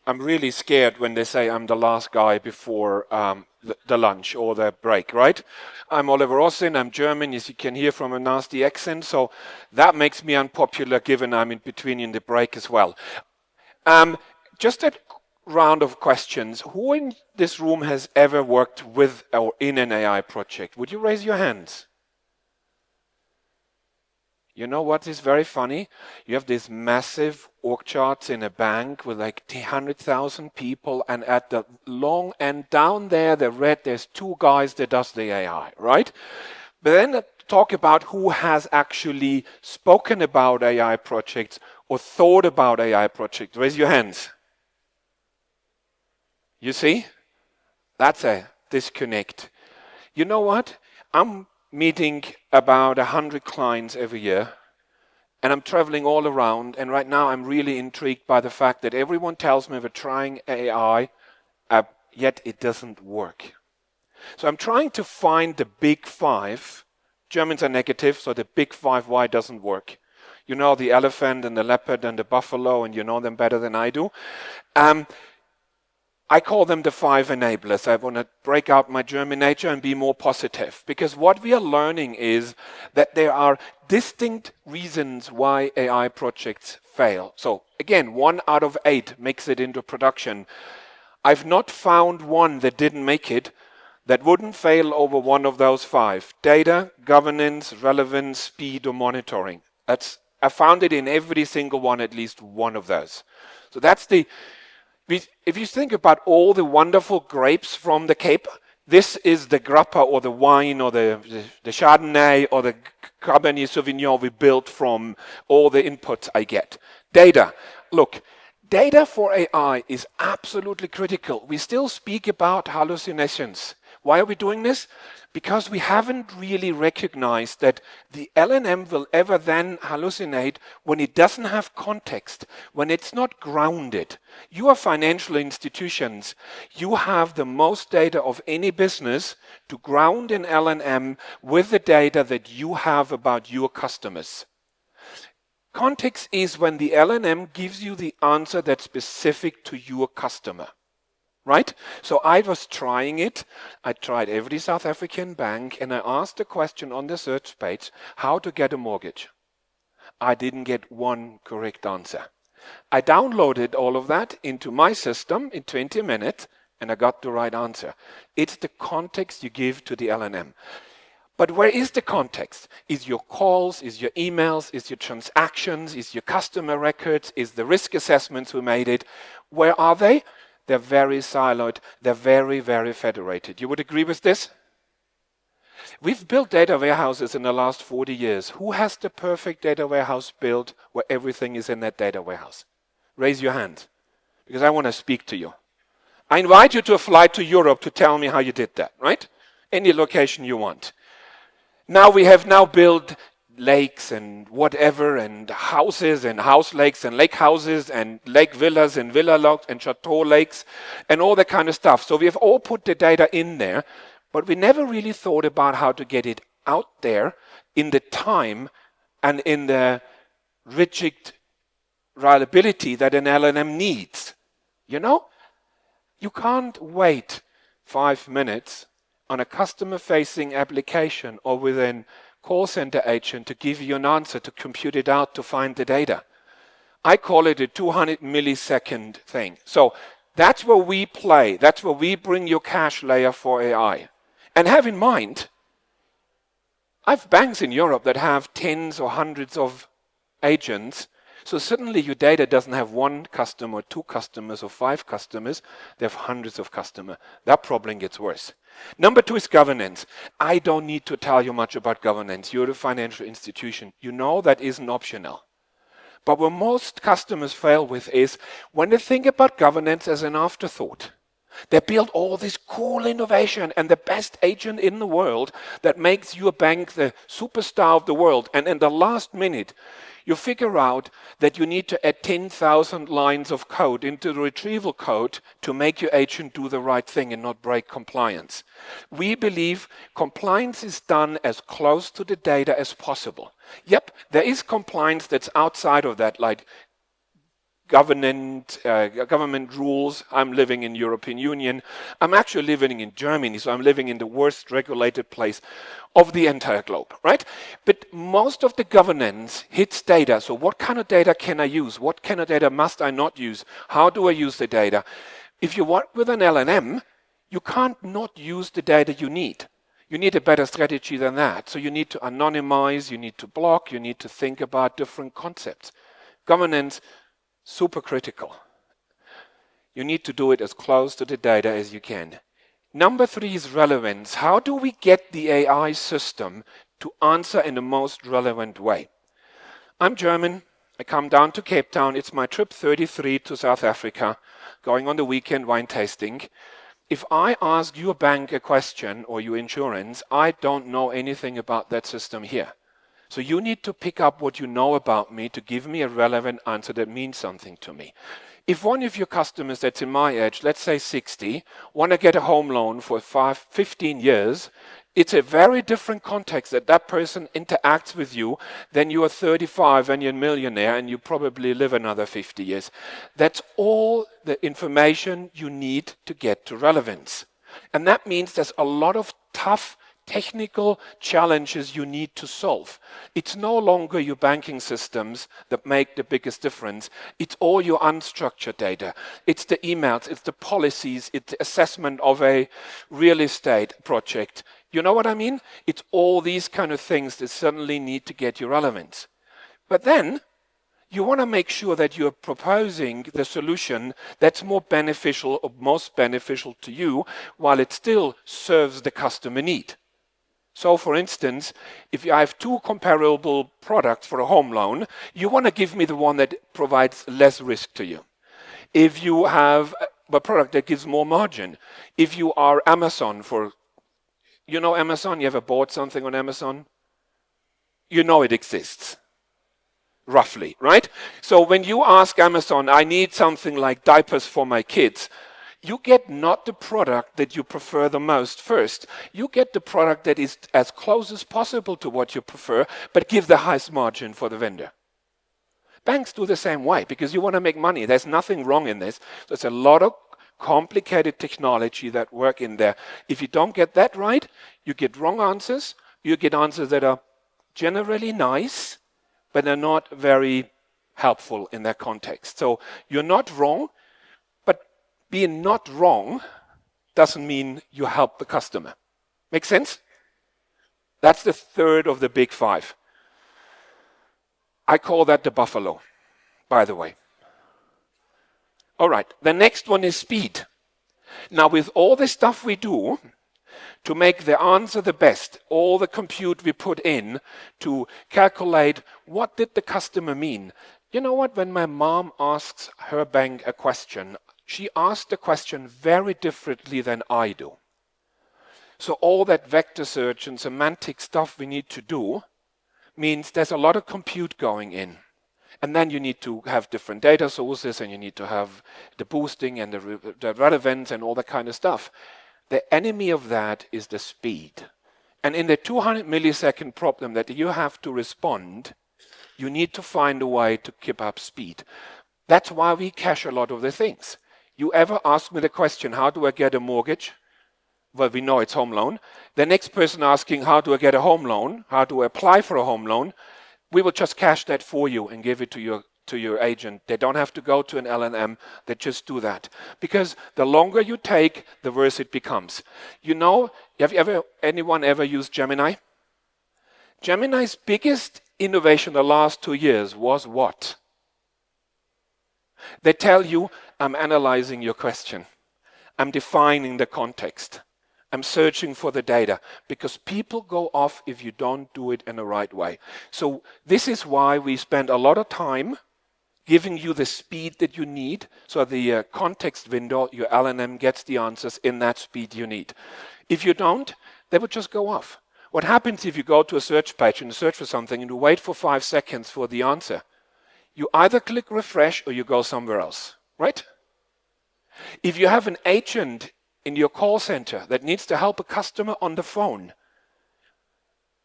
I'm really scared when they say I'm the last guy before the lunch or the break, right? I'm Oliver Oursin, I'm German, as you can hear from a nasty accent, so that makes me unpopular given I'm in between in the break as well. Um, just a round of questions. Who in this room has ever worked with or in an AI project? Would you raise your hands? You know what is very funny? You have these massive org charts in a bank with like 100,000 people, and at the long end down there, the red, there's two guys that does the AI, right? But then talk about who has actually spoken about AI projects or thought about AI projects. Raise your hands. You see? That's a disconnect. You know what? I'm meeting about 100 clients every year, and I'm traveling all around, and right now I'm really intrigued by the fact that everyone tells me we're trying AI, yet it doesn't work. So I'm trying to find the big five. Germans are negative, so the big five why it doesn't work. You know the elephant and the leopard and the buffalo, and you know them better than I do. I call them the five enablers. I want to break out my German nature and be more positive. Because what we are learning is that there are distinct reasons why AI projects fail. So again, 1 out of 8 makes it into production. I've not found one that didn't make it that wouldn't fail over one of those 5. Data, governance, relevance, speed, or monitoring. I found it in every single one, at least one of those. So that's the... If you think about all the wonderful grapes from the Cape, this is the grappa or the wine or the Chardonnay or the Cabernet Sauvignon we built from all the inputs I get. Data. Look, data for AI is absolutely critical. We still speak about hallucinations. Why are we doing this? Because we haven't really recognized that the LLM will ever then hallucinate when it doesn't have context, when it's not grounded. You are financial institutions. You have the most data of any business to ground an LLM with the data that you have about your customers. Context is when the LLM gives you the answer that's specific to your customer. Right? So I was trying it. I tried every South African bank, and I asked a question on the search page, how to get a mortgage. I didn't get one correct answer. I downloaded all of that into my system in 20 minutes, and I got the right answer. It's the context you give to the LLM. But where is the context? Is your calls, is your emails, is your transactions, is your customer records, is the risk assessments who made it? Where are they? They're very siloed. They're very, very federated. You would agree with this? We've built data warehouses in the last 40 years. Who has the perfect data warehouse built where everything is in that data warehouse? Raise your hand, because I want to speak to you. I invite you to a flight to Europe to tell me how you did that, right? Any location you want. Now we have built lakes and whatever, and houses and house lakes and lake houses and lake villas and villa lots and chateau lakes and all that kind of stuff. So we have all put the data in there, but we never really thought about how to get it out there in the time and in the rigid reliability that an LLM needs. You know, you can't wait 5 minutes on a customer-facing application or with an call center agent to give you an answer, to compute it out, to find the data. I call it a 200 millisecond thing. So that's where we play. That's where we bring your cache layer for AI. And have in mind, I have banks in Europe that have tens or hundreds of agents. So suddenly your data doesn't have 1 customer, or 2 customers, or 5 customers. They have hundreds of customers. That problem gets worse. Number 2 is governance. I don't need to tell you much about governance. You're a financial institution. You know that isn't optional. But what most customers fail with is when they think about governance as an afterthought. They build all this cool innovation and the best agent in the world that makes your bank the superstar of the world. And in the last minute, you figure out that you need to add 10,000 lines of code into the retrieval code to make your agent do the right thing and not break compliance. We believe compliance is done as close to the data as possible. Yep, there is compliance that's outside of that, like government rules. I'm living in European Union. I'm actually living in Germany, so I'm living in the worst regulated place of the entire globe, right? But most of the governance hits data. So what kind of data can I use? What kind of data must I not use? How do I use the data? If you work with an LLM, you can't not use the data you need. You need a better strategy than that. So you need to anonymize, you need to block, you need to think about different concepts. Governance, super critical. You need to do it as close to the data as you can. Number 3 is relevance. How do we get the AI system to answer in the most relevant way? I'm German. I come down to Cape Town. It's my trip 33 to South Africa, going on the weekend wine tasting. If I ask your bank a question or your insurance, I don't know anything about that system here. So you need to pick up what you know about me to give me a relevant answer that means something to me. If one of your customers that's in my age, let's say 60, want to get a home loan for 15 years, it's a very different context that that person interacts with you than you are 35 and you're a millionaire and you probably live another 50 years. That's all the information you need to get to relevance. And that means there's a lot of tough technical challenges you need to solve. It's no longer your banking systems that make the biggest difference. It's all your unstructured data. It's the emails, it's the policies, it's the assessment of a real estate project. You know what I mean? It's all these kind of things that suddenly need to get your relevance. But then you want to make sure that you're proposing the solution that's more beneficial or most beneficial to you while it still serves the customer need. So for instance, if I have 2 comparable products for a home loan, you want to give me the one that provides less risk to you. If you have a product that gives more margin, if you are Amazon you know Amazon, you ever bought something on Amazon? You know it exists, roughly, right? So when you ask Amazon, I need something like diapers for my kids, you get not the product that you prefer the most first. You get the product that is as close as possible to what you prefer, but give the highest margin for the vendor. Banks do the same way because you want to make money. There's nothing wrong in this. There's a lot of complicated technology that work in there. If you don't get that right, you get wrong answers. You get answers that are generally nice, but they're not very helpful in that context. So you're not wrong. Being not wrong doesn't mean you help the customer. Make sense? That's the third of the big 5. I call that the buffalo, by the way. All right, the next one is speed. Now, with all the stuff we do to make the answer the best, all the compute we put in to calculate what did the customer mean. You know what? When my mom asks her bank a question, she asked the question very differently than I do. So all that vector search and semantic stuff we need to do means there's a lot of compute going in. And then you need to have different data sources and you need to have the boosting and the relevance and all that kind of stuff. The enemy of that is the speed. And in the 200 millisecond problem that you have to respond, you need to find a way to keep up speed. That's why we cache a lot of the things. You ever ask me the question, how do I get a mortgage? Well, we know it's home loan. The next person asking, how do I get a home loan? How do I apply for a home loan? We will just cache that for you and give it to your agent. They don't have to go to an LLM. They just do that. Because the longer you take, the worse it becomes. You know, anyone ever used Gemini? Gemini's biggest innovation the last 2 years was what? They tell you, I'm analyzing your question. I'm defining the context. I'm searching for the data. Because people go off if you don't do it in the right way. So this is why we spend a lot of time giving you the speed that you need. So the context window, your LLM gets the answers in that speed you need. If you don't, they will just go off. What happens if you go to a search page and search for something and you wait for 5 seconds for the answer? You either click refresh or you go somewhere else, right? If you have an agent in your call center that needs to help a customer on the phone,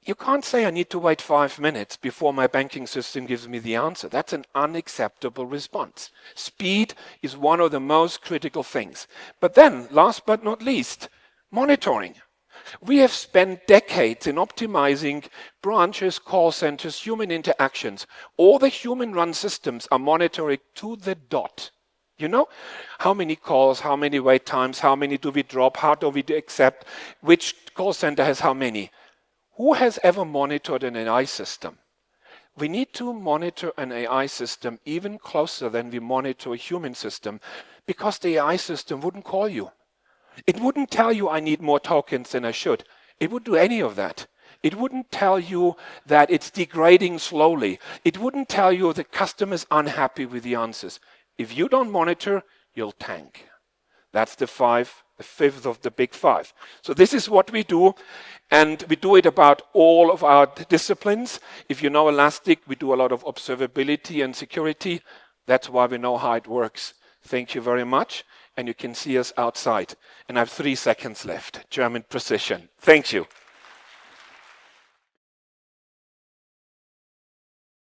You can't say I need to wait 5 minutes before my banking system gives me the answer. That's an unacceptable response. Speed is one of the most critical things. But then, last but not least, monitoring. We have spent decades in optimizing branches, call centers, human interactions. All the human-run systems are monitoring to the dot. You know, how many calls, how many wait times, how many do we drop, how do we accept, which call center has how many. Who has ever monitored an AI system? We need to monitor an AI system even closer than we monitor a human system, because the AI system wouldn't call you. It wouldn't tell you I need more tokens than I should. It would do any of that. It wouldn't tell you that it's degrading slowly. It wouldn't tell you the customer's unhappy with the answers. If you don't monitor, you'll tank. That's the fifth of the big five. So this is what we do, and we do it about all of our disciplines. If you know Elastic, we do a lot of observability and security. That's why we know how it works. Thank you very much, and you can see us outside. And I have 3 seconds left. German precision. Thank you.